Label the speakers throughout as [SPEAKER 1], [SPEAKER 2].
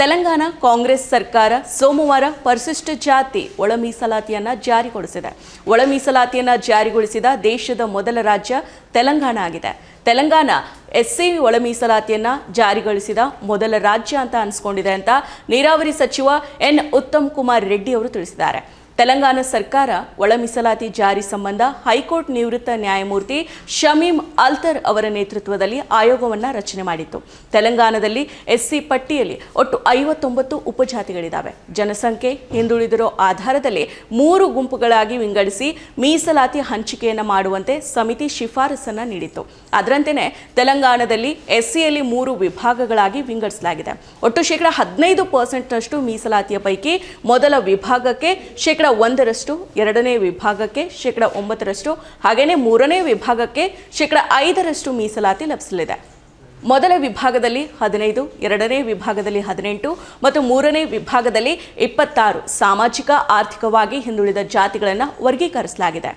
[SPEAKER 1] ತೆಲಂಗಾಣ ಕಾಂಗ್ರೆಸ್ ಸರ್ಕಾರ ಸೋಮವಾರ ಪರಿಶಿಷ್ಟ ಜಾತಿ ಒಳ ಮೀಸಲಾತಿಯನ್ನು ಜಾರಿಗೊಳಿಸಿದೆ. ಒಳ ಮೀಸಲಾತಿಯನ್ನು ಜಾರಿಗೊಳಿಸಿದ ದೇಶದ ಮೊದಲ ರಾಜ್ಯ ತೆಲಂಗಾಣ ಆಗಿದೆ. ತೆಲಂಗಾಣ ಎಸ್ಸಿ ಒಳ ಮೀಸಲಾತಿಯನ್ನು ಜಾರಿಗೊಳಿಸಿದ ಮೊದಲ ರಾಜ್ಯ ಅಂತ ಅನಿಸ್ಕೊಂಡಿದೆ ಅಂತ ನೀರಾವರಿ ಸಚಿವ ಎನ್ ಉತ್ತಮ್ ಕುಮಾರ್ ರೆಡ್ಡಿ ಅವರು ತಿಳಿಸಿದ್ದಾರೆ. ತೆಲಂಗಾಣ ಸರ್ಕಾರ ಒಳ ಮೀಸಲಾತಿ ಜಾರಿ ಸಂಬಂಧ ಹೈಕೋರ್ಟ್ ನಿವೃತ್ತ ನ್ಯಾಯಮೂರ್ತಿ ಶಮೀಂ ಅಲ್ತರ್ ಅವರ ನೇತೃತ್ವದಲ್ಲಿ ಆಯೋಗವನ್ನು ರಚನೆ ಮಾಡಿತ್ತು. ತೆಲಂಗಾಣದಲ್ಲಿ ಎಸ್ಸಿ ಪಟ್ಟಿಯಲ್ಲಿ ಒಟ್ಟು 59 ಉಪಜಾತಿಗಳಿದ್ದಾವೆ. ಜನಸಂಖ್ಯೆ ಹಿಂದುಳಿದಿರೋ ಆಧಾರದಲ್ಲಿ 3 ಗುಂಪುಗಳಾಗಿ ವಿಂಗಡಿಸಿ ಮೀಸಲಾತಿ ಹಂಚಿಕೆಯನ್ನು ಮಾಡುವಂತೆ ಸಮಿತಿ ಶಿಫಾರಸನ್ನು ನೀಡಿತ್ತು. ಅದರಂತೆಯೇ ತೆಲಂಗಾಣದಲ್ಲಿ ಎಸ್ಸಿಯಲ್ಲಿ 3 ವಿಭಾಗಗಳಾಗಿ ವಿಂಗಡಿಸಲಾಗಿದೆ. ಒಟ್ಟು 15% ಮೀಸಲಾತಿಯ ಪೈಕಿ ಮೊದಲ ವಿಭಾಗಕ್ಕೆ 1% ಎರಡನೇ ವಿಭಾಗಕ್ಕೆ 9% ಹಾಗೆಯೇ ಮೂರನೇ ವಿಭಾಗಕ್ಕೆ 5% ಮೀಸಲಾತಿ ಲಭಿಸಲಿದೆ. ಮೊದಲ ವಿಭಾಗದಲ್ಲಿ 15, ಎರಡನೇ ವಿಭಾಗದಲ್ಲಿ 18 ಮತ್ತು ಮೂರನೇ ವಿಭಾಗದಲ್ಲಿ 26 ಸಾಮಾಜಿಕ ಆರ್ಥಿಕವಾಗಿ ಹಿಂದುಳಿದ ಜಾತಿಗಳನ್ನು ವರ್ಗೀಕರಿಸಲಾಗಿದೆ.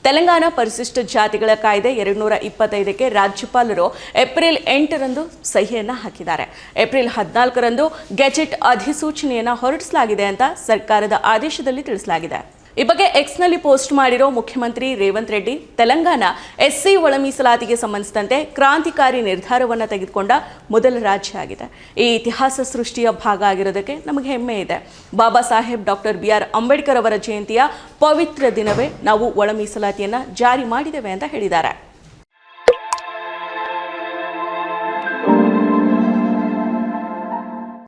[SPEAKER 1] ತೆಲಂಗಾಣ ಪರಿಶಿಷ್ಟ ಜಾತಿಗಳ ಕಾಯ್ದೆ 225ಕ್ಕೆ ರಾಜ್ಯಪಾಲರು ಏಪ್ರಿಲ್ 8ರಂದು ಸಹಿಯನ್ನು ಹಾಕಿದ್ದಾರೆ. ಏಪ್ರಿಲ್ 14ರಂದು ಗೆಜೆಟ್ ಅಧಿಸೂಚನೆಯನ್ನು ಹೊರಡಿಸಲಾಗಿದೆ ಅಂತ ಸರ್ಕಾರದ ಆದೇಶದಲ್ಲಿ ತಿಳಿಸಲಾಗಿದೆ. ಈ ಬಗ್ಗೆ ಎಕ್ಸ್ನಲ್ಲಿ ಪೋಸ್ಟ್ ಮಾಡಿರೋ ಮುಖ್ಯಮಂತ್ರಿ ರೇವಂತ್ ರೆಡ್ಡಿ, ತೆಲಂಗಾಣ ಎಸ್ಸಿ ಒಳ ಮೀಸಲಾತಿಗೆ ಸಂಬಂಧಿಸಿದಂತೆ ಕ್ರಾಂತಿಕಾರಿ ನಿರ್ಧಾರವನ್ನು ತೆಗೆದುಕೊಂಡ ಮೊದಲ ರಾಜ್ಯ ಆಗಿದೆ. ಈ ಇತಿಹಾಸ ಸೃಷ್ಟಿಯ ಭಾಗ ಆಗಿರೋದಕ್ಕೆ ನಮಗೆ ಹೆಮ್ಮೆ ಇದೆ. ಬಾಬಾ ಸಾಹೇಬ್ ಡಾಕ್ಟರ್ BR ಅಂಬೇಡ್ಕರ್ ಅವರ ಜಯಂತಿಯ ಪವಿತ್ರ ದಿನವೇ ನಾವು ಒಳ ಮೀಸಲಾತಿಯನ್ನು ಜಾರಿ ಮಾಡಿದ್ದೇವೆ ಅಂತ ಹೇಳಿದ್ದಾರೆ.